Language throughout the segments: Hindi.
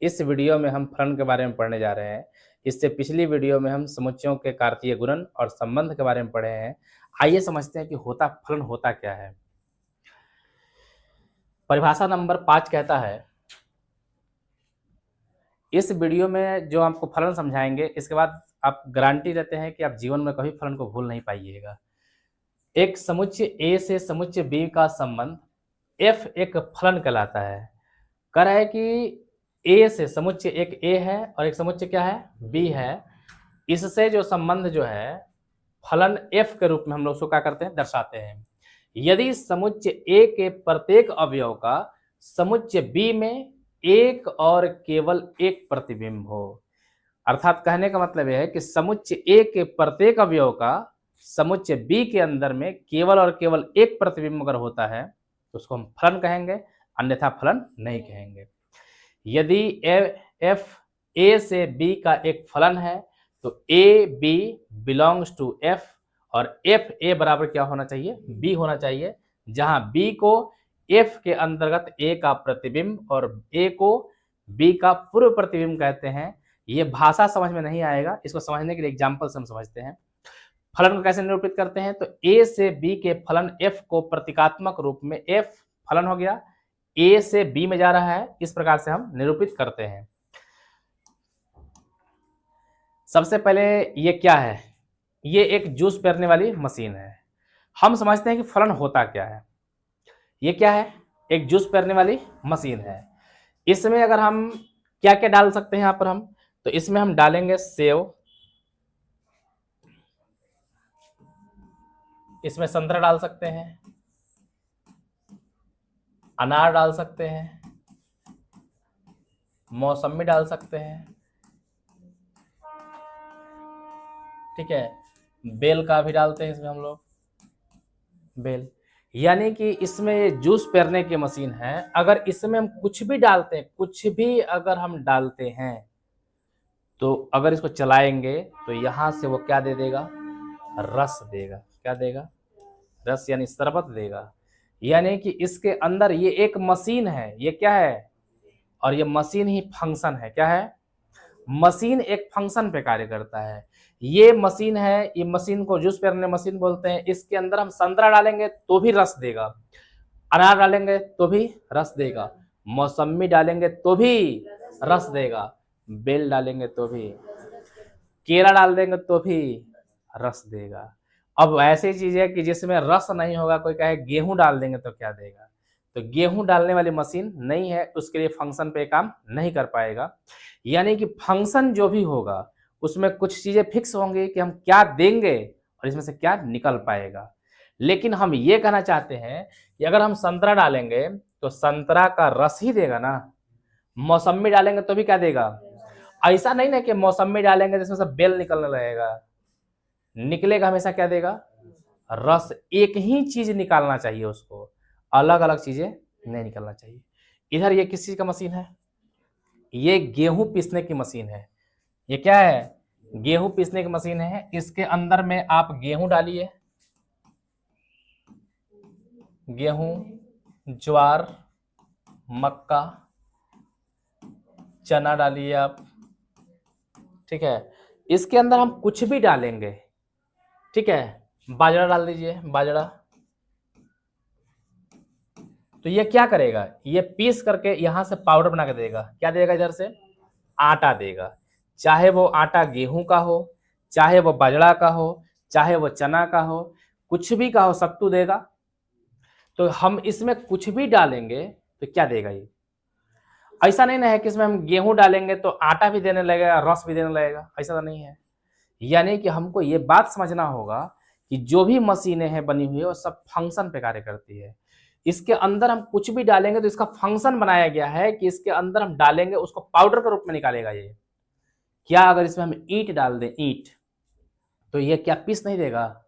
इस वीडियो में हम फलन के बारे में पढ़ने जा रहे हैं। इससे पिछली वीडियो में हम समुच्चयों के कार्तीय गुणन और संबंध के बारे में पढ़े हैं। आइए समझते हैं कि फलन होता क्या है। परिभाषा नंबर 5 कहता है, इस वीडियो में जो आपको फलन समझाएंगे, इसके बाद आप गारंटी देते हैं कि आप जीवन में कभी फलन को भूल नहीं पाइएगा। एक समुच्चय ए से समुच्चय बी का संबंध एफ एक फलन कहलाता है। कह रहा है कि ए से समुच्चय एक ए है और एक समुच्चय क्या है, बी है। इससे जो संबंध जो है फलन एफ के रूप में हम लोग उसको क्या करते हैं, दर्शाते हैं। यदि समुच्चय ए के प्रत्येक अवयव का समुच्चय बी में एक और केवल एक प्रतिबिंब हो, अर्थात कहने का मतलब यह है कि समुच्चय ए के प्रत्येक अवयव का समुच्चय बी के अंदर में केवल और केवल एक प्रतिबिंब अगर होता है तो उसको हम फलन कहेंगे, अन्यथा फलन नहीं कहेंगे। यदि एफ ए से बी का एक फलन है तो A B belongs to F और एफ ए बराबर क्या होना चाहिए, बी होना चाहिए, जहां बी को एफ के अंतर्गत ए का प्रतिबिंब और ए को बी का पूर्व प्रतिबिंब कहते हैं। ये भाषा समझ में नहीं आएगा, इसको समझने के लिए एग्जाम्पल से हम समझते हैं। फलन को कैसे निरूपित करते हैं, तो ए से बी के फलन एफ को प्रतीकात्मक रूप में एफ फलन हो गया, ए से बी में जा रहा है, इस प्रकार से हम निरूपित करते हैं। सबसे पहले ये क्या है, ये एक जूस पेरने वाली मशीन है। हम समझते हैं कि फलन होता क्या है। ये क्या है, एक जूस पेरने वाली मशीन है। इसमें अगर हम क्या क्या डाल सकते हैं यहां पर हम, तो इसमें हम डालेंगे सेव, इसमें संतरा डाल सकते हैं, अनार डाल सकते हैं, मौसमी डाल सकते हैं, ठीक है, बेल का भी डालते हैं इसमें हम लोग, बेल। यानी कि इसमें जूस पेरने की मशीन है। अगर इसमें हम कुछ भी डालते हैं, कुछ भी अगर हम डालते हैं तो अगर इसको चलाएंगे तो यहां से वो क्या दे देगा, रस देगा। क्या देगा, रस यानी शरबत देगा। यानी कि इसके अंदर ये एक मशीन है, ये क्या है, और ये मशीन ही फंक्शन है। क्या है, मशीन एक फंक्शन पे कार्य करता है। ये मशीन है, ये मशीन को जूस पेरने मशीन बोलते हैं। इसके अंदर हम संतरा डालेंगे तो भी रस देगा, अनार डालेंगे तो भी रस देगा, मौसमी डालेंगे तो भी रस देगा, बेल डालेंगे तो भी, केला डाल देंगे तो भी रस देगा। अब ऐसी चीज है कि जिसमें रस नहीं होगा, कोई कहे गेहूं डाल देंगे तो क्या देगा, तो गेहूं डालने वाली मशीन नहीं है, उसके लिए फंक्शन पे काम नहीं कर पाएगा। यानी कि फंक्शन जो भी होगा उसमें कुछ चीजें फिक्स होंगी कि हम क्या देंगे और इसमें से क्या निकल पाएगा। लेकिन हम ये कहना चाहते हैं कि अगर हम संतरा डालेंगे तो संतरा का रस ही देगा ना, मौसमी डालेंगे तो भी क्या देगा। ऐसा नहीं ना कि मौसमी डालेंगे जिसमें से बेल निकलने लगेगा, निकलेगा हमेशा क्या देगा, रस। एक ही चीज निकालना चाहिए उसको, अलग अलग चीजें नहीं निकलना चाहिए। इधर ये किस चीज का मशीन है, ये गेहूं पीसने की मशीन है। ये क्या है, गेहूं पीसने की मशीन है। इसके अंदर में आप गेहूं डालिए, गेहूं, ज्वार, मक्का, चना डालिए आप, ठीक है। इसके अंदर हम कुछ भी डालेंगे, ठीक है, बाजरा डाल दीजिए, बाजरा, तो ये क्या करेगा, ये पीस करके यहां से पाउडर बना के देगा। क्या देगा, इधर से आटा देगा। चाहे वो आटा गेहूं का हो, चाहे वो बाजरा का हो, चाहे वो चना का हो, कुछ भी का हो, सत्तू देगा। तो हम इसमें कुछ भी डालेंगे तो क्या देगा ये। ऐसा नहीं ना है कि इसमें हम गेहूं डालेंगे तो आटा भी देने लगेगा, रस भी देने लगेगा, ऐसा तो नहीं है। यानी कि हमको ये बात समझना होगा कि जो भी मशीनें हैं बनी हुई है वो सब फंक्शन पे कार्य करती है। इसके अंदर हम कुछ भी डालेंगे तो इसका फंक्शन बनाया गया है कि इसके अंदर हम डालेंगे उसको पाउडर के रूप में निकालेगा ये। क्या अगर इसमें हम ईंट डाल दें, ईंट, तो ये क्या पीस नहीं देगा।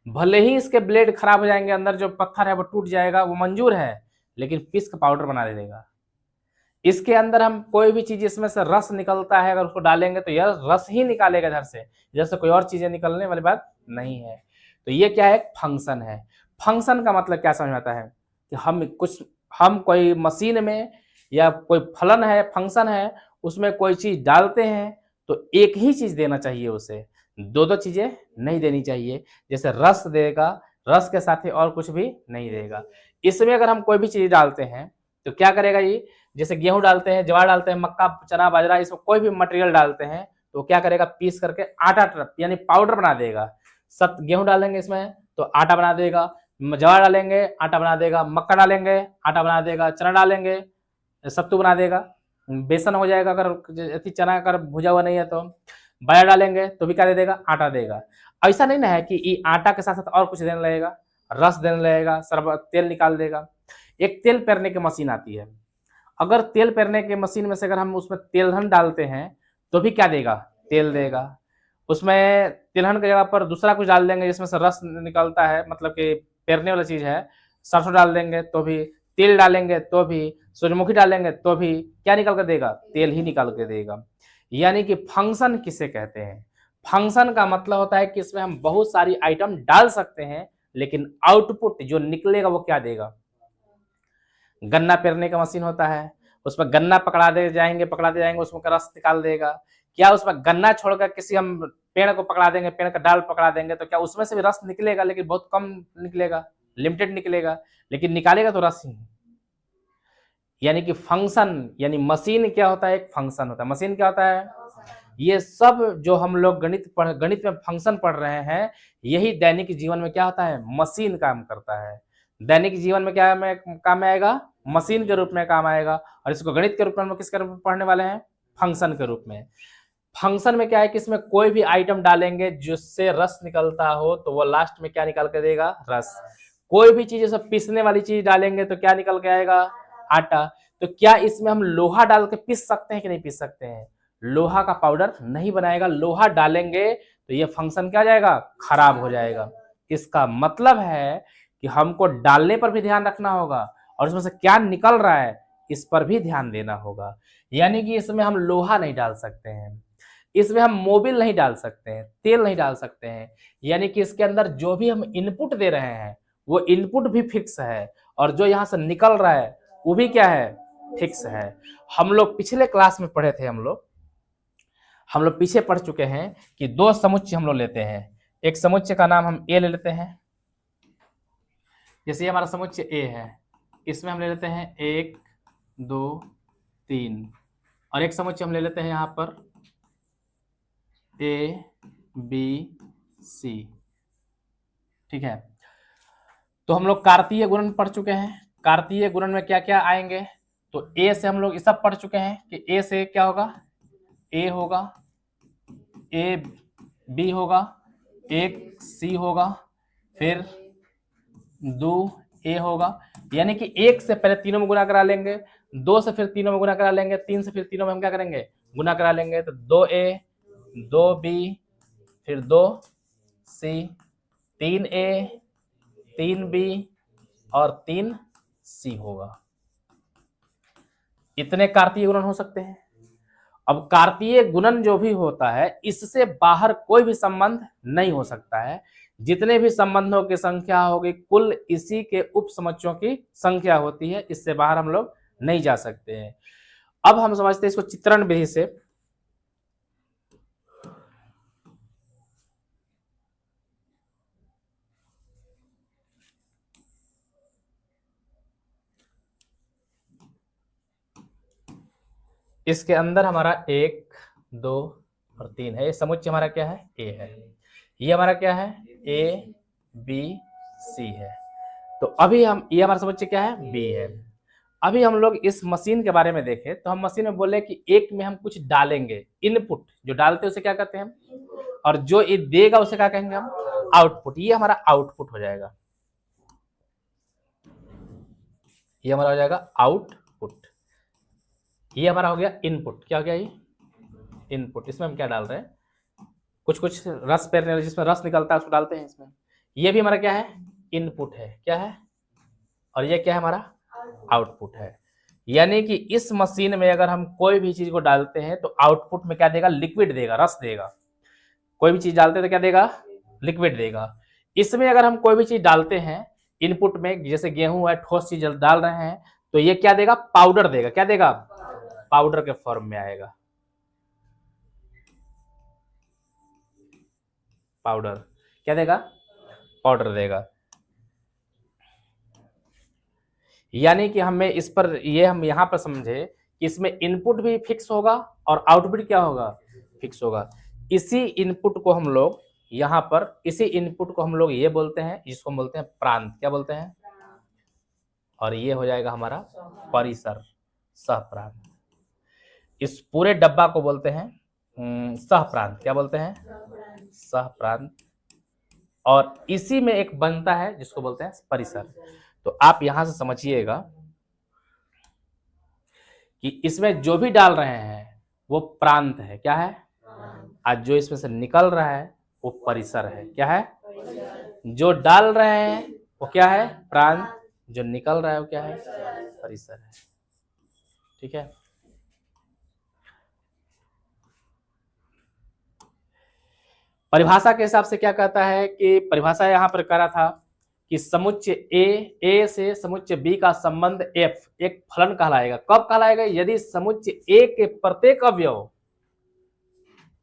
भले ही इसके ब्लेड खराब हो जाएंगे, अंदर जो पत्थर है वो टूट जाएगा, वो मंजूर है, लेकिन पीस का पाउडर बना देगा। इसके अंदर हम कोई भी चीज इसमें से रस निकलता है, अगर उसको डालेंगे तो यह रस ही निकालेगा इधर से, जैसे कोई और चीजें निकलने वाली बात नहीं है। तो ये क्या है, फंक्शन है। फंक्शन का मतलब क्या समझ में आता है कि हम कोई मशीन में या कोई फलन है, फंक्शन है, उसमें कोई चीज डालते हैं तो एक ही चीज देना चाहिए, उसे दो दो चीजें नहीं देनी चाहिए। जैसे रस देगा, रस के साथ ही और कुछ भी नहीं देगा। इसमें अगर हम कोई भी चीज डालते हैं तो क्या करेगा ये, जैसे गेहूं डालते हैं, ज्वार डालते हैं, मक्का, चना, बाजरा, इसमें कोई भी मटेरियल डालते हैं तो क्या करेगा, पीस करके आटा यानी पाउडर बना देगा। सब गेहूं डालेंगे इसमें तो आटा बना देगा, ज्वार डालेंगे आटा बना देगा, मक्का डालेंगे आटा बना देगा, चना डालेंगे सत्तू बना देगा, बेसन हो जाएगा अगर चना अगर भुजा हुआ नहीं है तो, बाया डालेंगे तो भी क्या दे देगा, आटा देगा। ऐसा नहीं ना है कि ये आटा के साथ साथ और कुछ देने लगेगा, रस देने लगेगा, शरबत, तेल निकाल देगा। एक तेल पेरने की मशीन आती है, अगर तेल पेरने की मशीन में से अगर हम उसमें तेलहन डालते हैं तो भी क्या देगा, तेल देगा। उसमें तिलहन की जगह पर दूसरा कुछ डाल देंगे जिसमें से रस निकलता है, मतलब कि पेरने वाला चीज है, सरसों डाल देंगे तो भी, तेल डालेंगे तो भी, सूर्यमुखी डालेंगे तो भी क्या निकल कर देगा, तेल ही निकाल के देगा। यानी कि फंक्शन किसे कहते हैं, फंक्शन का मतलब होता है कि इसमें हम बहुत सारी आइटम डाल सकते हैं लेकिन आउटपुट जो निकलेगा वो क्या देगा। गन्ना पेरने का मशीन होता है, उसमें गन्ना पकड़ाते जाएंगे, उसमें का रस निकाल देगा। क्या उसमें गन्ना छोड़कर किसी हम पेड़ को पकड़ा देंगे, पेड़ का डाल पकड़ा देंगे तो क्या उसमें से भी रस निकलेगा, लेकिन बहुत कम निकलेगा, लिमिटेड निकलेगा, लेकिन निकालेगा तो रस ही। यानी कि फंक्शन, यानी मशीन क्या होता है, एक फंक्शन होता है। मशीन क्या होता है, ये सब जो हम लोग गणित में फंक्शन पढ़ रहे हैं, यही दैनिक जीवन में क्या होता है, मशीन काम करता है। दैनिक जीवन में क्या में काम में आएगा, मशीन के रूप में काम आएगा। और इसको गणित के रूप में हम लोग किसके रूप में पढ़ने वाले हैं, फंक्शन के रूप में। फंक्शन में क्या है कि इसमें कोई भी आइटम डालेंगे जिससे रस निकलता हो तो वो लास्ट में क्या निकल के देगा, रस। कोई भी चीज जैसे पीसने वाली चीज डालेंगे तो क्या निकल के आएगा, आटा। तो क्या इसमें हम लोहा डाल के पीस सकते हैं कि नहीं पीस सकते हैं, लोहा का पाउडर नहीं बनाएगा। लोहा डालेंगे तो ये फंक्शन क्या जाएगा, खराब हो जाएगा। इसका मतलब है कि हमको डालने पर भी ध्यान रखना होगा और इसमें से क्या निकल रहा है इस पर भी ध्यान देना होगा। यानी कि इसमें हम लोहा नहीं डाल सकते हैं, इसमें हम मोबिल नहीं डाल सकते हैं, तेल नहीं डाल सकते हैं। यानी कि इसके अंदर जो भी हम इनपुट दे रहे हैं वो इनपुट भी फिक्स है और जो यहाँ से निकल रहा है वो भी क्या है, फिक्स है। हम लोग पिछले क्लास में पढ़े थे, हम लोग पीछे पढ़ चुके हैं कि दो समुच्चय हम लोग लेते हैं। एक समुच्चय का नाम हम ए ले लेते हैं, जैसे ये हमारा समुच्चय ए है, इसमें हम ले लेते हैं 1 2 3, और एक समुच्चय हम ले लेते हैं यहाँ पर ए बी सी। ठीक है, तो हम लोग कार्तीय गुणन पढ़ चुके हैं। कार्तीय गुणन में क्या क्या आएंगे, तो ए से हम लोग ये सब पढ़ चुके हैं कि ए से क्या होगा, ए होगा, ए बी होगा, एक सी होगा, फिर 2 ए होगा। यानी कि एक से पहले तीनों में गुना करा लेंगे, 2 से फिर तीनों में गुना करा लेंगे, 3 से फिर तीनों में हम क्या करेंगे, गुना करा लेंगे। तो 2A 2B फिर 2C, 3A 3B और 3C होगा। इतने कार्तीय गुणन हो सकते हैं। अब कार्तीय गुणन जो भी होता है इससे बाहर कोई भी संबंध नहीं हो सकता है। जितने भी संबंधों की संख्या होगी कुल इसी के उप समुच्चयों की संख्या होती है, इससे बाहर हम लोग नहीं जा सकते हैं। अब हम समझते हैं इसको चित्रण विधि से। इसके अंदर हमारा 1 2 और 3 है, ये समुच्चय हमारा क्या है, ए है। ये हमारा क्या है, ए बी सी है। तो अभी हम, ये हमारा समुच्चय क्या है, बी है। अभी हम लोग इस मशीन के बारे में देखें तो हम मशीन में बोले कि एक में हम कुछ डालेंगे, इनपुट जो डालते हैं उसे क्या कहते हैं हम, और जो ये देगा उसे क्या कहेंगे हम, आउटपुट। ये हमारा आउटपुट हो जाएगा, ये हमारा हो जाएगा आउटपुट। ये हमारा हो गया इनपुट। क्या हो गया ये, इनपुट। इसमें हम क्या डाल रहे हैं, कुछ कुछ रस पेरने जिसमें रस निकलता है उसको डालते हैं इसमें। ये भी हमारा क्या है, इनपुट है, क्या है, और ये क्या है हमारा आउटपुट है। यानी कि इस मशीन में अगर हम कोई भी चीज को डालते हैं तो आउटपुट में क्या देगा, लिक्विड देगा, रस देगा। कोई भी चीज डालते हैं तो क्या देगा, लिक्विड देगा। इसमें अगर हम कोई भी चीज डालते हैं इनपुट में, जैसे गेहूं है, ठोस चीज डाल रहे हैं तो ये क्या देगा, पाउडर देगा। क्या देगा, पाउडर के फॉर्म में आएगा। पाउडर क्या देगा? पाउडर देगा। यानी कि हमें इस पर हम यहां पर समझे कि इसमें इनपुट भी फिक्स होगा और आउटपुट क्या होगा? फिक्स होगा। इसी इनपुट को हम लोग यहां पर ये बोलते हैं, जिसको हम बोलते हैं प्रांत। क्या बोलते हैं? और ये हो जाएगा हमारा परिसर, सहप्रांत। इस पूरे डब्बा को बोलते हैं सहप्रांत। क्या बोलते हैं? सहप्रांत। और इसी में एक बनता है जिसको बोलते हैं परिसर। तो आप यहां से समझिएगा कि इसमें जो भी डाल रहे हैं वो प्रांत है। क्या है? आज जो इसमें से निकल रहा है वो परिसर है। क्या है? जो डाल रहे हैं वो क्या है? प्रांत। जो निकल रहा है वो क्या है? परिसर है। ठीक है। परिभाषा के हिसाब से क्या कहता है कि परिभाषा यहां पर करा था कि समुच्चय ए से समुच्चय बी का संबंध एफ एक फलन कहलाएगा। कब कहलाएगा? यदि समुच्चय ए के प्रत्येक अवयव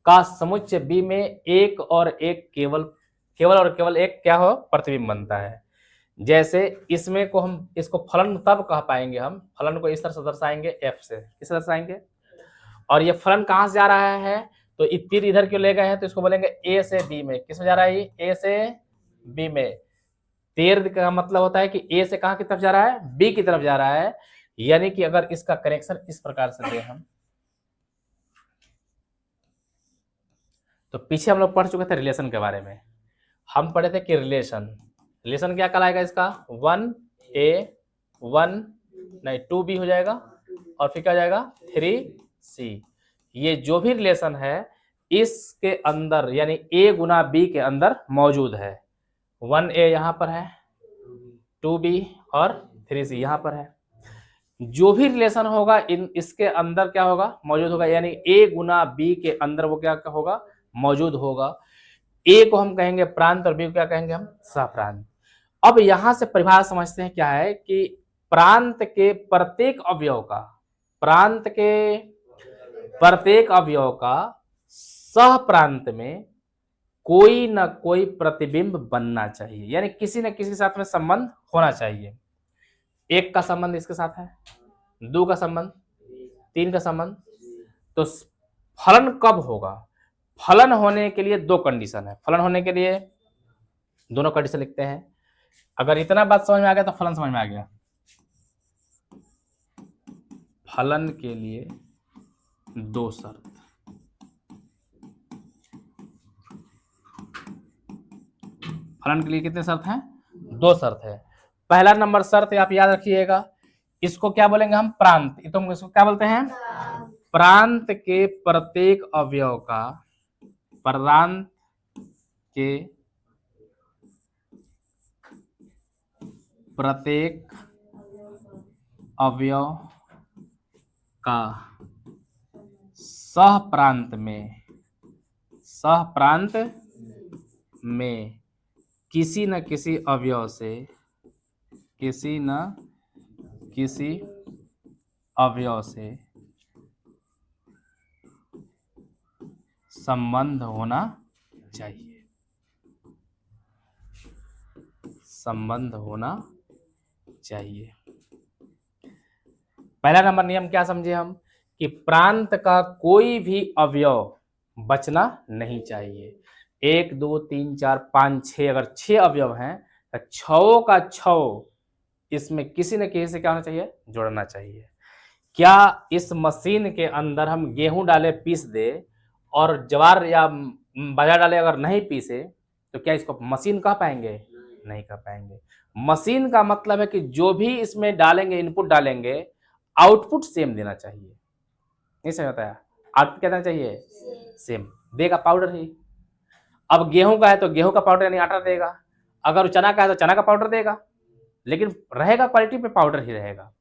का समुच्चय बी में एक और एक केवल एक क्या हो? प्रतिबिंब बनता है। जैसे इसमें को हम इसको फलन तब कह पाएंगे, हम फलन को इस तरह से दर्शाएंगे एफ से। किस तरह दर्शाएंगे? और ये फलन कहां से जा रहा है? तो तीर इधर क्यों ले गए हैं? तो इसको बोलेंगे ए से बी में। किस में जा रहा है? ए से बी में। तीर का मतलब होता है कि ए से कहां की तरफ जा रहा है? बी की तरफ जा रहा है। यानी कि अगर इसका कनेक्शन इस प्रकार से दें हम, तो पीछे हम लोग पढ़ चुके थे रिलेशन के बारे में। हम पढ़े थे कि रिलेशन क्या कहलाएगा इसका? 1a 2b हो जाएगा और फिर क्या जाएगा? 3c। ये जो भी रिलेशन है इसके अंदर यानी a गुना b के अंदर मौजूद है। 1a यहां पर है, 2b और 3c यहां पर है। जो भी रिलेशन होगा इसके अंदर क्या होगा? मौजूद होगा। यानी a गुना b के अंदर वो क्या होगा? मौजूद होगा। a को हम कहेंगे प्रांत और b को क्या कहेंगे हम? सहप्रांत। अब यहां से परिभाषा समझते हैं क्या है कि प्रांत के प्रत्येक अवयव का सहप्रांत में कोई ना कोई प्रतिबिंब बनना चाहिए। यानी किसी न किसी के साथ में संबंध होना चाहिए। एक का संबंध इसके साथ है, दो का संबंध, तीन का संबंध। तो फलन कब होगा? फलन होने के लिए दो कंडीशन है। फलन होने के लिए दोनों कंडीशन लिखते हैं। अगर इतना बात समझ में आ गया तो फलन समझ में आ गया। फलन के लिए दो शर्त। फलन के लिए कितने शर्त हैं? दो शर्त है। पहला नंबर शर्त आप याद रखिएगा, इसको क्या बोलेंगे हम? प्रांत। तो हम इसको क्या बोलते हैं? प्रांत के प्रत्येक अवयव का सहप्रांत में किसी न किसी अवयव से संबंध होना चाहिए। पहला नंबर नियम क्या समझे हम? कि प्रांत का कोई भी अवयव बचना नहीं चाहिए। 1 2 3 4 5 6 अगर 6 अवयव हैं तो 6 का 6 इसमें किसी न किसी से क्या होना चाहिए? जोड़ना चाहिए। क्या इस मशीन के अंदर हम गेहूं डाले पीस दे और ज्वार या बाजरा डाले अगर नहीं पीसे तो क्या इसको मशीन कह पाएंगे? नहीं कह पाएंगे। मशीन का मतलब है कि जो भी इसमें डालेंगे, इनपुट डालेंगे, आउटपुट सेम देना चाहिए। नहीं समझ आता है? आउटपुट क्या देना चाहिए? सेम देगा। पाउडर ही अब गेहूं का है तो गेहूं का पाउडर यानी आटा देगा। अगर चना का है तो चना का पाउडर देगा, लेकिन रहेगा क्वालिटी पे पाउडर ही रहेगा।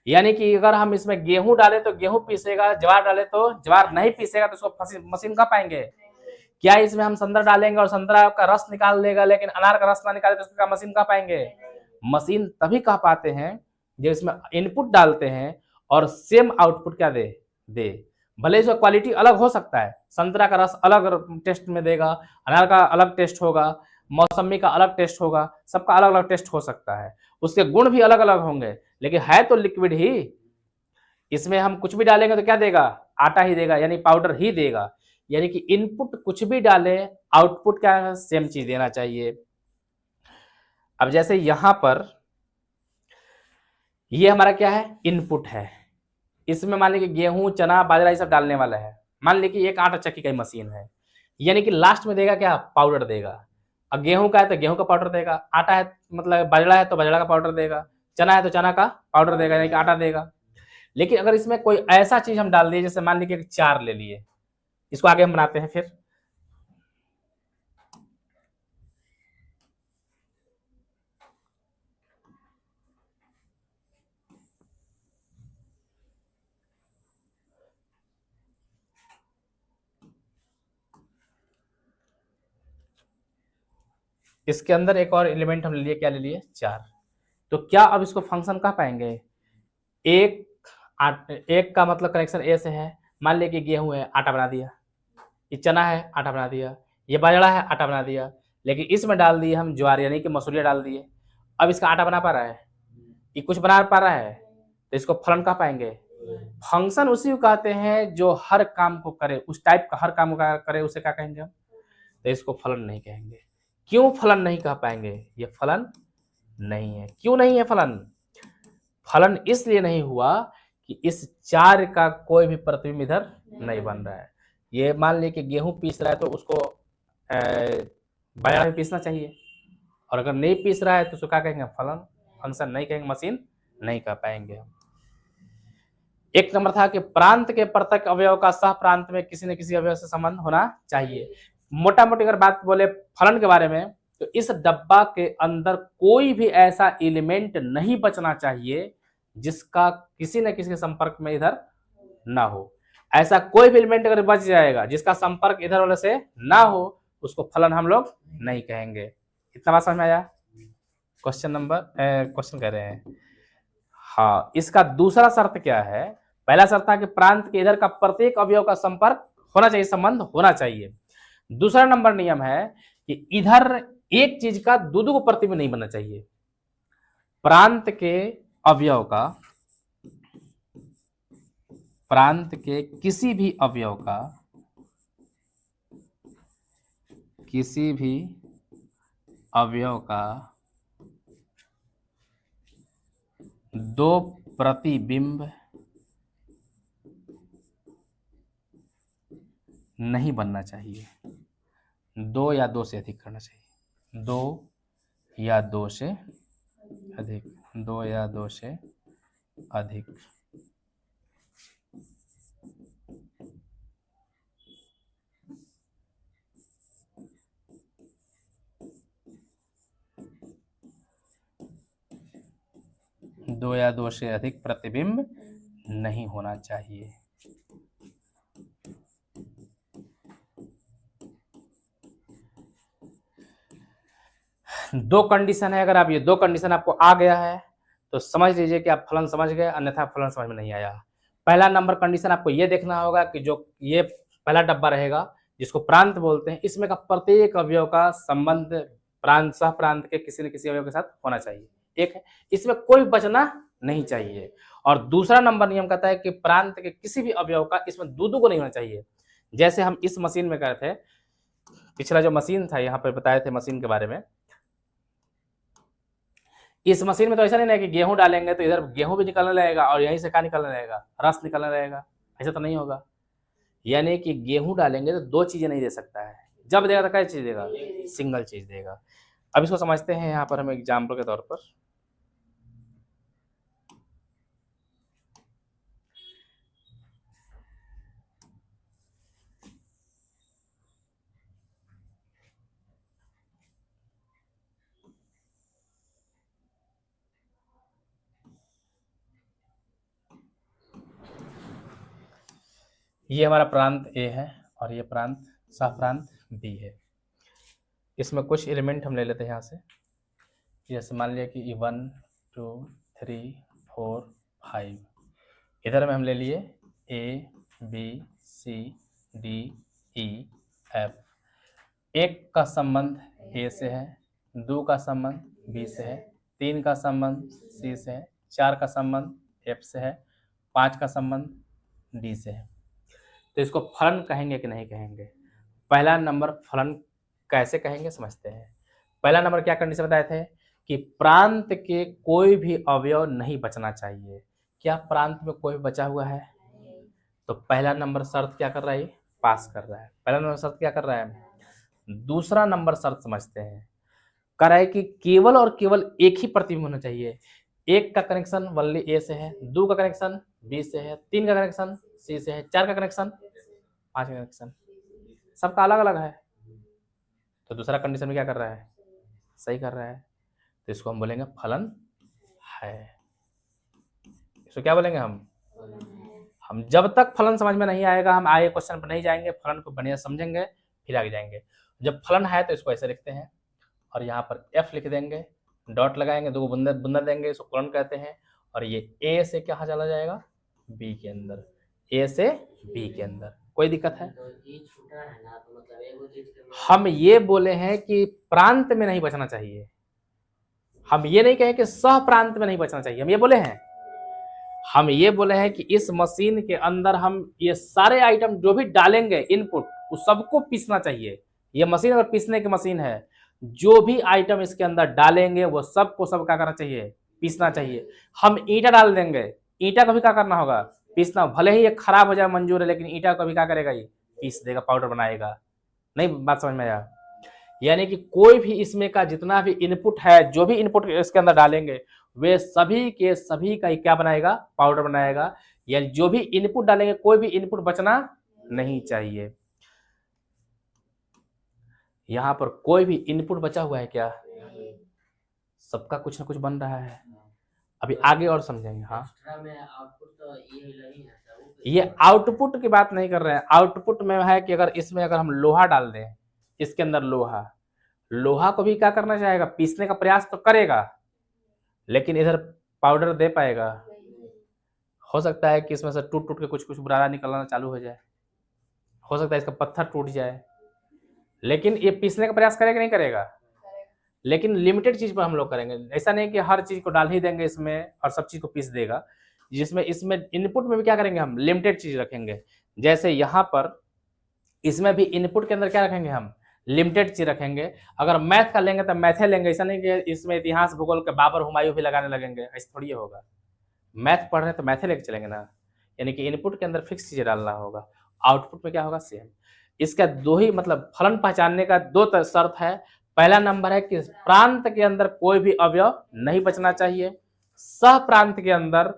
यानी कि अगर हम इसमें गेहूं डाले तो गेहूं पीसेगा, ज्वार डाले तो ज्वार नहीं पीसेगा, तो उसको मशीन कह पाएंगे? क्या इसमें हम संतरा डालेंगे और संतरा का रस निकाल देगा लेकिन अनार का रस ना निकाले तो उसका मशीन कह पाएंगे? मशीन तभी कह पाते हैं जब इसमें इनपुट डालते हैं और सेम आउटपुट क्या दे? दे। भले इसका क्वालिटी अलग हो सकता है, संतरा का रस अलग टेस्ट में देगा, अनार का अलग टेस्ट होगा, मौसमी का अलग टेस्ट होगा, सबका अलग अलग टेस्ट हो सकता है, उसके गुण भी अलग अलग होंगे, लेकिन है तो लिक्विड ही। इसमें हम कुछ भी डालेंगे तो क्या देगा, आटा ही देगा, यानी पाउडर ही देगा। यानी कि इनपुट कुछ भी डाले, आउटपुट क्या है, सेम चीज देना चाहिए। अब जैसे यहां पर ये हमारा क्या है, इनपुट है, इसमें मान लीजिए गेहूं चना बाजरा ये सब डालने वाला है, मान लीजिए एक आटा चक्की का मशीन है, यानी कि लास्ट में देगा क्या, पाउडर देगा। अब गेहूं का है तो गेहूं का पाउडर देगा, आटा है मतलब बाजरा है तो बाजरा का पाउडर देगा, चना है तो चना का पाउडर देगा, यानी कि आटा देगा। लेकिन अगर इसमें कोई ऐसा चीज हम डाल दिए, जैसे मान लीजिए चार ले लिए, इसको आगे हम बनाते हैं फिर। इसके अंदर एक और एलिमेंट हम ले लिए, क्या ले लिए, चार। तो क्या अब इसको फंक्शन कह पाएंगे, एक एक का मतलब कनेक्शन ए से है, मान लिया कि गेहूं है, आटा बना दिया, ये चना है, आटा बना दिया, ये बाजरा है, आटा बना दिया, लेकिन इसमें डाल दिए हम ज्वार यानी कि मसूरिया डाल दिए। अब इसका आटा बना पा रहा है, ये कुछ बना पा रहा है, तो इसको फलन कह पाएंगे। फंक्शन उसी को कहते हैं जो हर काम को करे, उस टाइप का हर काम को करे, उसे क्या कहेंगे हम, तो इसको फलन नहीं कहेंगे। क्यों फलन नहीं कह पाएंगे, ये फलन नहीं है। क्यों नहीं है फलन, फलन इसलिए नहीं हुआ कि इस चार का कोई भी प्रतिबिंब इधर नहीं बन रहा है। ये मान लीजिए कि गेहूं पीस रहा है तो उसको बाजरा में पीसना चाहिए, और अगर नहीं पीस रहा है तो उसको क्या कहेंगे, फलन, फंक्शन नहीं कहेंगे, मशीन नहीं कह पाएंगे हम। एक नंबर था कि प्रांत के प्रत्येक अवयव का सह प्रांत में किसी न किसी अवयव से संबंध होना चाहिए। मोटा मोटी अगर बात बोले फलन के बारे में, तो इस डब्बा के अंदर कोई भी ऐसा एलिमेंट नहीं बचना चाहिए जिसका किसी न किसी के संपर्क में इधर ना हो। ऐसा कोई भी एलिमेंट अगर बच जाएगा जिसका संपर्क इधर वाले से ना हो, उसको फलन हम लोग नहीं कहेंगे। इतना बात समझ में आया। क्वेश्चन कह रहे हैं, हाँ, इसका दूसरा शर्त क्या है, पहला शर्त था कि प्रांत के इधर का प्रत्येक अवयव का संपर्क होना चाहिए, संबंध होना चाहिए। दूसरा नंबर नियम है कि इधर एक चीज का दो दो प्रतिबिंब नहीं बनना चाहिए। प्रांत के अवयव का, प्रांत के किसी भी अवयव का, किसी भी अवयव का दो प्रतिबिंब नहीं बनना चाहिए, दो या दो से अधिक करना चाहिए, दो या दो से अधिक, दो या दो से अधिक। दो या दो से अधिक प्रतिबिंब नहीं होना चाहिए। दो कंडीशन है, अगर आप ये दो कंडीशन आपको आ गया है तो समझ लीजिए कि आप फलन समझ गए, अन्यथा फलन समझ में नहीं आया। पहला नंबर कंडीशन आपको ये देखना होगा कि जो ये पहला डब्बा रहेगा जिसको प्रांत बोलते हैं, इसमें का प्रत्येक अवयव का संबंध प्रांत सह प्रांत के किसी न किसी अवयव के साथ होना चाहिए। एक है, इसमें कोई बचना नहीं चाहिए। और दूसरा नंबर नियम कहता है कि प्रांत के किसी भी अवयव का इसमें दो को नहीं होना चाहिए। जैसे हम इस मशीन में कहे थे, पिछला जो मशीन था यहाँ पर बताए थे मशीन के बारे में, इस मशीन में तो ऐसा नहीं है कि गेहूं डालेंगे तो इधर गेहूं भी निकलने लगेगा और यहीं से क्या निकलने लगेगा, रस निकलने लगेगा, ऐसा तो नहीं होगा। यानी कि गेहूं डालेंगे तो दो चीजें नहीं दे सकता है, जब देगा तो क्या चीज देगा, सिंगल चीज देगा। अब इसको समझते हैं यहाँ पर हम एग्जाम्पल के तौर पर। ये हमारा प्रांत ए है और ये प्रांत सह प्रांत बी है। इसमें कुछ एलिमेंट हम ले लेते हैं यहाँ से, जैसे मान लिया कि 1 2 3 4 5, इधर में हम ले लिए A B C D E F. एक का संबंध ए से है, दो का संबंध बी से है, तीन का संबंध सी से है, चार का संबंध एफ से है, पांच का संबंध डी से है। तो इसको फलन कहेंगे कि नहीं कहेंगे? पहला नंबर फलन कैसे कहेंगे समझते हैं। पहला नंबर क्या कंडीशन बताए थे कि प्रांत के कोई भी अवयव नहीं बचना चाहिए। क्या प्रांत में कोई बचा हुआ है? तो पहला नंबर शर्त क्या कर रहा है? पास कर रहा है। पहला नंबर शर्त क्या कर रहा है? दूसरा नंबर शर्त समझते हैं। कह रहा है कि केवल और केवल एक ही प्रतिबिंब होना चाहिए। एक का कनेक्शन वनली ए से है, दो का कनेक्शन बी से है, तीन का कनेक्शन सी से है, चार का कनेक्शन, पांच का कनेक्शन, सबका अलग अलग है। तो दूसरा कंडीशन में क्या कर रहा है? सही कर रहा है। तो इसको हम बोलेंगे फलन है। इसको क्या बोलेंगे हम जब तक फलन समझ में नहीं आएगा हम आगे क्वेश्चन पर नहीं जाएंगे, फलन को बढ़िया समझेंगे फिर आगे जाएंगे। जब फलन है तो इसको ऐसे लिखते हैं और यहाँ पर एफ लिख देंगे, डॉट लगाएंगे, दो बुंदा बुंदा देंगे, इसको फलन कहते हैं। और ये ए से क्या चला जाएगा? बी के अंदर, ए से बी के अंदर। कोई दिक्कत है? हम ये बोले हैं कि प्रांत में नहीं बचना चाहिए, हम ये नहीं कहें कि सह प्रांत में नहीं बचना चाहिए। हम ये बोले हैं कि इस मशीन के अंदर हम ये सारे आइटम जो भी डालेंगे इनपुट, उस सबको पीसना चाहिए। ये मशीन अगर पीसने की मशीन है, जो भी आइटम इसके अंदर डालेंगे वो सबको सब क्या करना चाहिए? पीसना चाहिए। हम ईंटा डाल देंगे, ईंटा को भी क्या करना होगा? पीसना। भले ही ये खराब हो जाए मंजूर है, लेकिन ईंटा को भी क्या करेगा? ये पीस देगा, पाउडर बनाएगा। नहीं बात समझ में आया? यानी कि कोई भी इसमें का जितना भी इनपुट है, जो भी इनपुट इसके अंदर डालेंगे वे सभी के सभी का क्या बनाएगा? पाउडर बनाएगा। यानी जो भी इनपुट डालेंगे कोई भी इनपुट बचना नहीं चाहिए। यहां पर कोई भी इनपुट बचा हुआ है क्या? सबका कुछ ना कुछ बन रहा है। अभी आगे और समझेंगे। हाँ, ये आउटपुट की बात नहीं कर रहे हैं। आउटपुट में है कि अगर हम लोहा डाल दें इसके अंदर, लोहा को भी क्या करना चाहेगा? पीसने का प्रयास तो करेगा, लेकिन इधर पाउडर दे पाएगा? हो सकता है कि इसमें से टूट टूट के कुछ कुछ बुरादा निकलना चालू हो जाए, हो सकता है इसका पत्थर टूट जाए, लेकिन ये पीसने का प्रयास करेगा नहीं करेगा? लेकिन लिमिटेड चीज पर हम लोग करेंगे। ऐसा नहीं कि हर चीज को डाल ही देंगे इसमें और सब चीज को पीस देगा। जिसमें इसमें इनपुट में भी क्या करेंगे? हम लिमिटेड चीज रखेंगे। जैसे यहाँ पर इसमें भी इनपुट के अंदर क्या रखेंगे? हम लिमिटेड चीज रखेंगे। अगर मैथ का लेंगे तो मैथे लेंगे, ऐसा नहीं कि इसमें इतिहास भूगोल के बाबर हुमायूं भी लगाने लगेंगे, ऐसा थोड़ी होगा। मैथ पढ़ रहे हैं तो मैथे लेके चलेंगे ना। यानी कि इनपुट के अंदर फिक्स चीजें डालना होगा, आउटपुट में क्या होगा? सेम। इसका दो ही मतलब फलन पहचानने का दो शर्त है। पहला नंबर है कि प्रांत के अंदर कोई भी अवयव नहीं बचना चाहिए। सह प्रांत के अंदर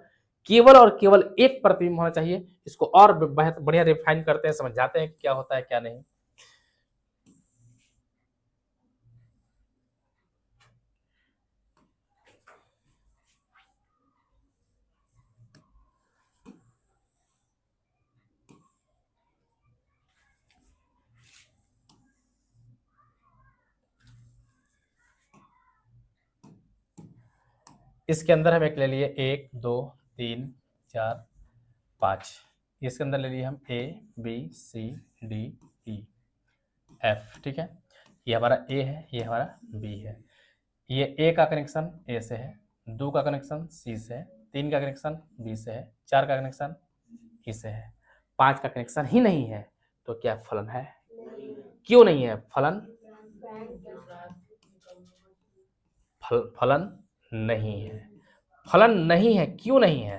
केवल और केवल एक प्रतिबिंब होना चाहिए। इसको और बढ़िया रिफाइन करते हैं, समझाते हैं क्या होता है क्या नहीं। इसके अंदर हम एक ले लिए 1 2 3 4 5। इसके अंदर ले लिए हम A B C D E F. ठीक है, ये हमारा ए है, ये हमारा बी है। ये ए का कनेक्शन ए से है, दो का कनेक्शन सी से है, तीन का कनेक्शन बी से है, चार का कनेक्शन ई से है, पांच का कनेक्शन ही नहीं है। तो क्या फलन है? क्यों नहीं है फलन? फलन नहीं है। फलन नहीं है, क्यों नहीं है?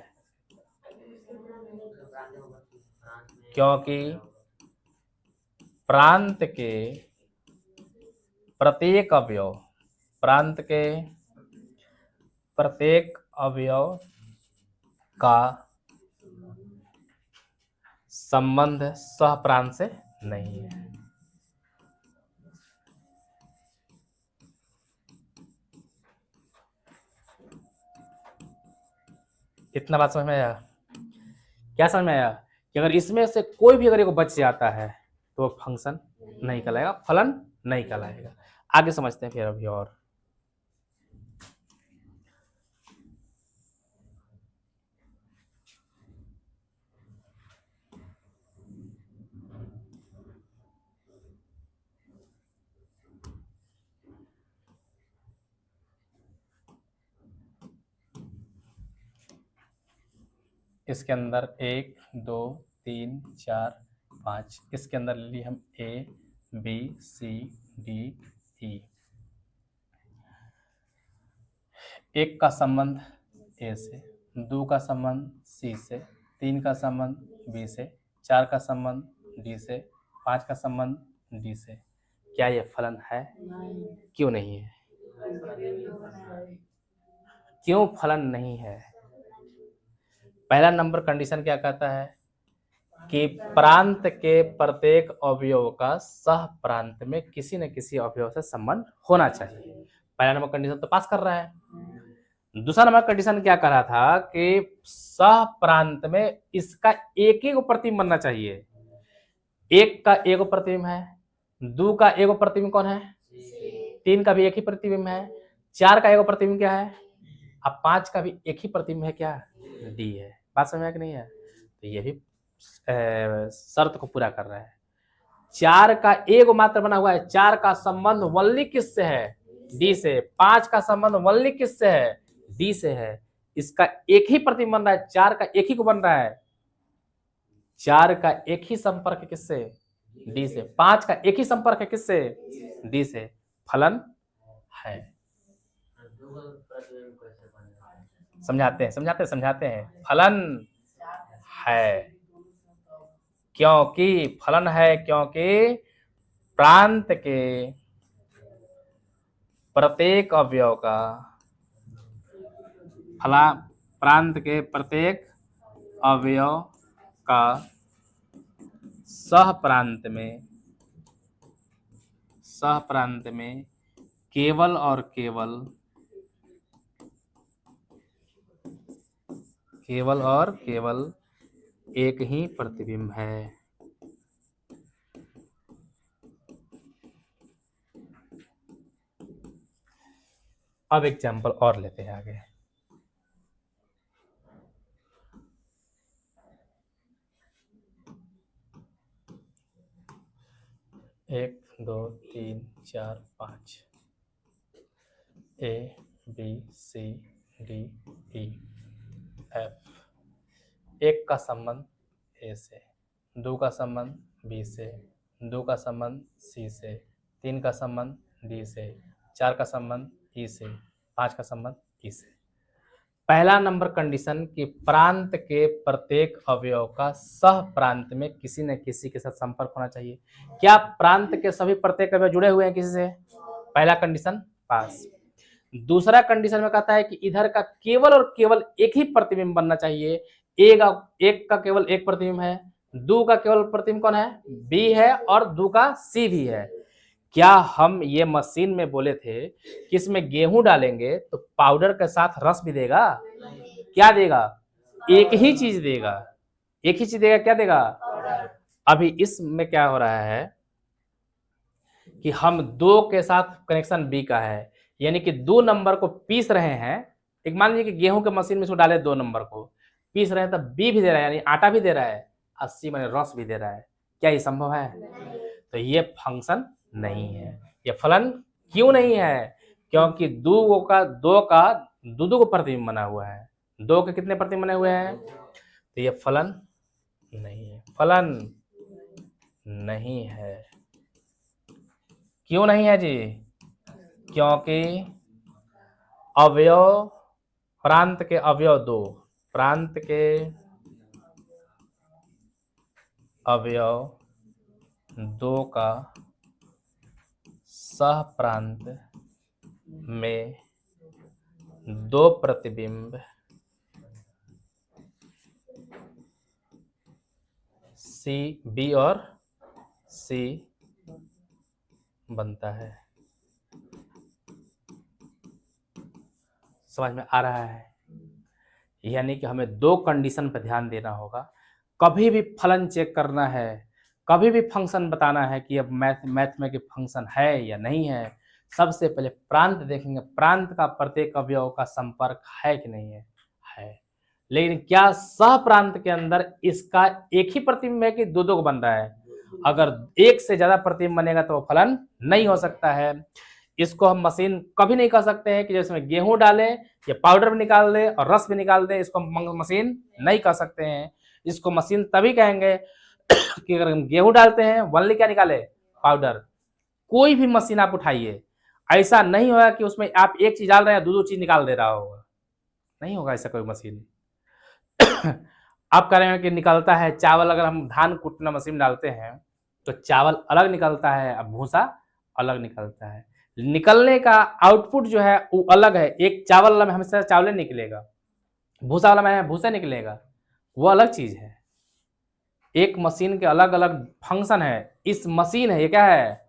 क्योंकि प्रांत के प्रत्येक अवयव, प्रांत के प्रत्येक अवयव का संबंध सह प्रांत से नहीं है। इतना बात समझ में आया? क्या समझ में आया? कि अगर इसमें से कोई भी अगर एक बच जाता है तो फंक्शन नहीं कहलाएगा, फलन नहीं कहलाएगा। आगे समझते हैं फिर अभी और। इसके अंदर 1 2 3 4 5, इसके अंदर ले लिए हम ए बी सी डी ई। एक का संबंध ए से, 2 का संबंध सी से, 3 का संबंध बी से, 4 का संबंध डी से, 5 का संबंध डी से। क्या ये फलन है? क्यों नहीं है? क्यों फलन नहीं है? पहला नंबर कंडीशन क्या कहता है कि प्रांत के प्रत्येक अवयव का सह प्रांत में किसी न किसी अवयव से संबंध होना चाहिए। पहला नंबर कंडीशन तो पास कर रहा है। दूसरा नंबर कंडीशन क्या कर रहा था कि सह प्रांत में इसका एक ही प्रतिबिंब बनना चाहिए। एक का एक प्रतिबिंब है, 2 का एक प्रतिबिंब कौन है? 3 का भी एक ही प्रतिबिंब है, 4 का एक प्रतिबिंब क्या है? अब 5 का भी एक ही प्रतिबिंब है, क्या? डी है। बात समझ में कि नहीं है? तो ये भी शर्त को पूरा कर रहा है। 4 का एक मात्र बना हुआ है, 4 का संबंध वल्ली किससे है? डी से। 5 का संबंध वल्ली किससे है? डी से है। इसका एक ही प्रतिबिंब बन रहा है, 4 का एक ही को बन रहा है। 4 का एक ही संपर्क किससे? डी से। 5 का एक ही संपर्क है किससे? डी से। फलन है। समझाते हैं। फलन है क्योंकि प्रांत के प्रत्येक अवयव का प्रांत के प्रत्येक अवयव का सह प्रांत में केवल और केवल एक ही प्रतिबिंब है। अब एग्जाम्पल और लेते हैं आगे। एक 2 3 4 5 A B C D E F. एक का संबंध ए से, 2 का संबंध बी से, 2 का संबंध सी से, 3 का संबंध डी से, 4 का संबंध ई से, 5 का संबंध ई से। पहला नंबर कंडीशन कि प्रांत के प्रत्येक अवयव का सह प्रांत में किसी न किसी के साथ संपर्क होना चाहिए। क्या प्रांत के सभी प्रत्येक अवयव जुड़े हुए हैं किसी से? पहला कंडीशन पास। दूसरा कंडीशन में कहता है कि इधर का केवल और केवल एक ही प्रतिबिंब बनना चाहिए। एक का केवल एक प्रतिबिंब है, 2 का केवल प्रतिबिंब कौन है? बी है, और 2 का सी भी है। क्या हम ये मशीन में बोले थे कि इसमें गेहूं डालेंगे तो पाउडर के साथ रस भी देगा? क्या देगा? एक ही चीज देगा। क्या देगा? अभी इसमें क्या हो रहा है कि हम 2 के साथ कनेक्शन बी का है, यानी कि 2 नंबर को पीस रहे हैं। एक मान लीजिए कि गेहूं के मशीन में इसको डाले 2 नंबर को पीस रहे हैं, तब बी भी दे रहा है, यानी आटा भी दे रहा है, 80 माने रस भी दे रहा है। क्या ये संभव है? तो ये फंक्शन नहीं है। ये फलन क्यों नहीं है? क्योंकि 2 का 2 को प्रतिबिंब बना हुआ है। 2 के कितने प्रतिबिंब बने हुए हैं? तो ये फलन नहीं है। फलन नहीं है। क्यों नहीं है जी? क्योंकि अवयव प्रांत के अवयव 2, प्रांत के अवयव 2 का सह प्रांत में 2 प्रतिबिंब सी, बी और सी बनता है। समझ में आ रहा है? यानी कि हमें 2 कंडीशन पर ध्यान देना होगा। कभी भी फलन चेक करना है, कभी भी फंक्शन बताना है कि अब मैथ में कि फंक्शन है या नहीं है, सबसे पहले प्रांत देखेंगे, प्रांत का प्रत्येक अवयव का संपर्क है कि नहीं है। लेकिन क्या सह प्रांत के अंदर इसका एक ही प्रतिबिंब है कि 2 को बन रहा है? अगर एक से ज्यादा प्रतिबिंब बनेगा तो फलन नहीं हो सकता है। इसको हम मशीन कभी नहीं कर सकते हैं कि जैसे गेहूं डालें या पाउडर भी निकाल दे और रस भी निकाल दे, इसको हम मशीन नहीं कर सकते हैं। इसको मशीन तभी कहेंगे कि अगर हम गेहूं डालते हैं वनली क्या निकाले, पाउडर। कोई भी मशीन आप उठाइए, ऐसा नहीं होगा कि उसमें आप एक चीज डाल रहे हैं दो चीज निकाल दे रहा होगा, नहीं होगा ऐसा कोई मशीन। आप कह रहे हैं कि निकलता है चावल, अगर हम धान कूटना मशीन डालते हैं तो चावल अलग निकलता है, अब भूसा अलग निकलता है। निकलने का आउटपुट जो है वो अलग है। एक चावल वाला में हमेशा चावल निकलेगा, भूसा वाला में भूसा निकलेगा, वो अलग चीज है। एक मशीन के अलग अलग फंक्शन है। इस मशीन है, ये क्या है,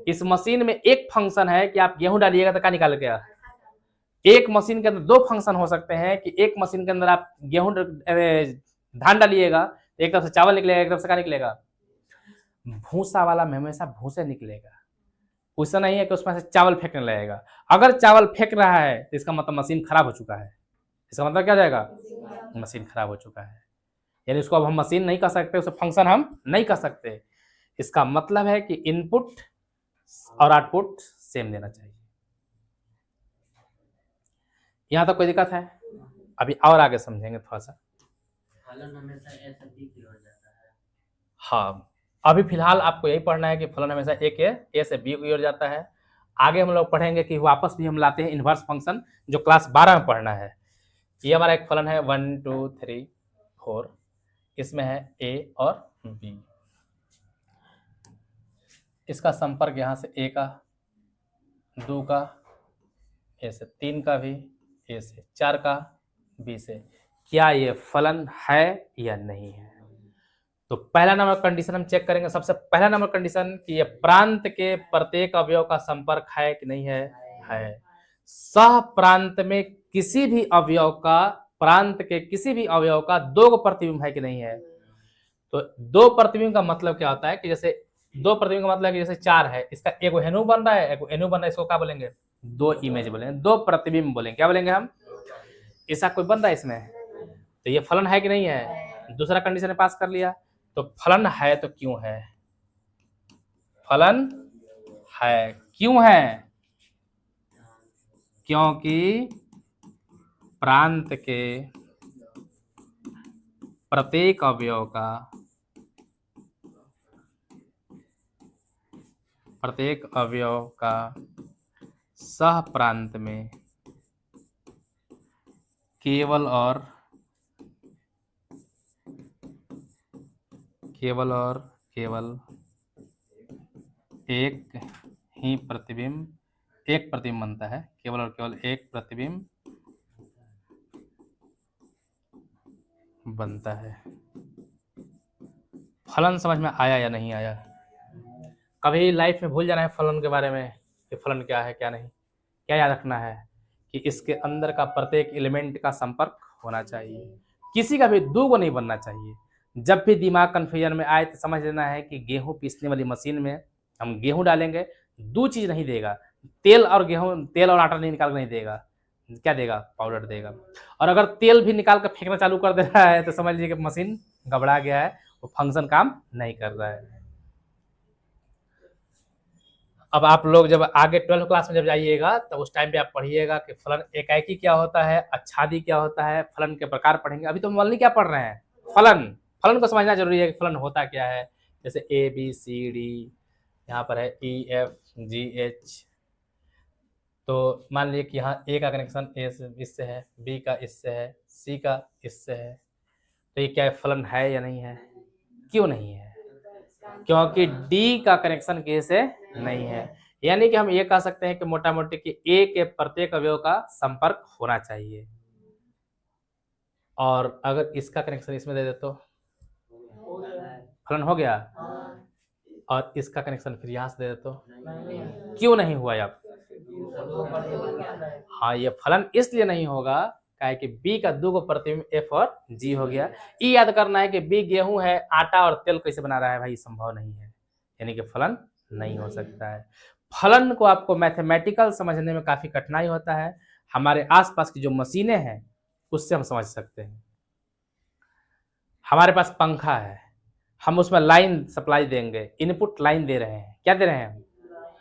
इस मशीन में एक फंक्शन है कि आप गेहूं डालिएगा तो क्या निकाल के, एक मशीन के अंदर दो फंक्शन हो सकते हैं कि एक मशीन के अंदर आप गेहूं धान डालिएगा तो एक तरफ से चावल निकलेगा, एक तरफ से क्या निकलेगा, भूसा वाला में हमेशा भूसे निकलेगा। उससे नहीं है कि उसमें से चावल फेंकने लगेगा। अगर चावल फेंक रहा है तो इसका मतलब मशीन खराब हो चुका है। इसका मतलब क्या जाएगा, मशीन खराब हो चुका है, यानी उसको अब हम मशीन नहीं कर सकते, उसे फंक्शन हम नहीं कर सकते। इसका मतलब है कि इनपुट और आउटपुट सेम देना चाहिए। यहां तक कोई दिक्कत है? अभी और आगे समझेंगे थोड़ा सा। फलन हमेशा ए से बी की ओर जाता है। हाँ, अभी फिलहाल आपको यही पढ़ना है कि फलन हमेशा ए से बी की ओर जाता है। आगे हम लोग पढ़ेंगे कि वापस भी हम लाते हैं इनवर्स फंक्शन, जो क्लास 12 में पढ़ना है। ये हमारा एक फलन है 1 2 3 4, इसमें है ए और बी। इसका संपर्क यहाँ से ए का, 2 का, ए से 3 का भी, ए से 4 का, बी से। क्या ये फलन है या नहीं है? तो पहला नंबर कंडीशन हम चेक करेंगे। सबसे पहला नंबर कंडीशन कि ये प्रांत के प्रत्येक अवयव का संपर्क है कि नहीं है? है। सह प्रांत में किसी भी अवयव का, प्रांत के किसी भी अवयव का दो प्रतिबिंब है कि नहीं है? तो दो प्रतिबिंब का मतलब क्या होता है कि जैसे दो प्रतिबिंब का मतलब है कि जैसे 4 है, इसका एक हेनु बन रहा है, एक एनु बन रहा है, इसको क्या बोलेंगे? दो इमेज बोलेंगे, दो प्रतिबिंब बोलेंगे। क्या बोलेंगे हम? ऐसा कोई बन रहा है इसमें, तो ये फलन है कि नहीं है? दूसरा कंडीशन पास कर लिया। तो फलन है तो क्यों है? फलन है, क्यों है? क्योंकि प्रांत के प्रत्येक अवयव का, प्रत्येक अवयव का सह प्रांत में केवल और केवल एक ही प्रतिबिंब, एक प्रतिबिंब बनता है, केवल और केवल एक प्रतिबिंब बनता है। फलन समझ में आया या नहीं आया? कभी लाइफ में भूल जाना है फलन के बारे में कि फलन क्या है क्या नहीं। क्या याद रखना है कि इसके अंदर का प्रत्येक एलिमेंट का संपर्क होना चाहिए, किसी का भी दो को नहीं बनना चाहिए। जब भी दिमाग कंफ्यूजन में आए तो समझ लेना है कि गेहूं पीसने वाली मशीन में हम गेहूं डालेंगे, दो चीज नहीं देगा, तेल और गेहूं, तेल और आटा नहीं निकाल नहीं देगा, क्या देगा? पाउडर देगा। और अगर तेल भी निकाल कर फेंकना चालू कर दे रहा है तो समझ लीजिए कि मशीन गबड़ा गया है, वो फंक्शन काम नहीं कर रहा है। अब आप लोग जब आगे 12 क्लास में जब जाइएगा तो उस टाइम पे आप पढ़िएगा कि फलन एकाएकी क्या होता है, अच्छादी क्या होता है, फलन के प्रकार पढ़ेंगे। अभी तो हम वनली क्या पढ़ रहे हैं? फलन। फलन को समझना जरूरी है कि फलन होता क्या है। जैसे ए बी सी डी, यहाँ पर है ई एफ जी एच। तो मान लीजिए कि यहाँ ए का कनेक्शन ए से इससे है, बी का इससे है, सी का इससे है, तो ये क्या है, फलन है या नहीं है? क्यों नहीं है? क्योंकि डी का कनेक्शन के से नहीं है। यानी कि हम ये कह सकते हैं कि मोटा मोटी कि ए के प्रत्येक अवयव का संपर्क होना चाहिए। और अगर इसका कनेक्शन इसमें दे दे तो फलन हो गया, और इसका कनेक्शन फिर यहां से दे दे तो क्यों नहीं हुआ? आप हाँ, ये फलन इसलिए नहीं होगा क्या कि बी का दो को प्रतिबिंब एफ और जी हो गया। ये याद करना है कि बी गेहूं है, आटा और तेल कैसे बना रहा है भाई, संभव नहीं है, यानी कि फलन नहीं हो सकता है। फलन को आपको मैथमेटिकल समझने में काफी कठिनाई होता है। हमारे आसपास की जो मशीनें हैं उससे हम समझ सकते हैं। हमारे पास पंखा है, हम उसमें लाइन सप्लाई देंगे, इनपुट लाइन दे रहे हैं, क्या दे रहे हैं?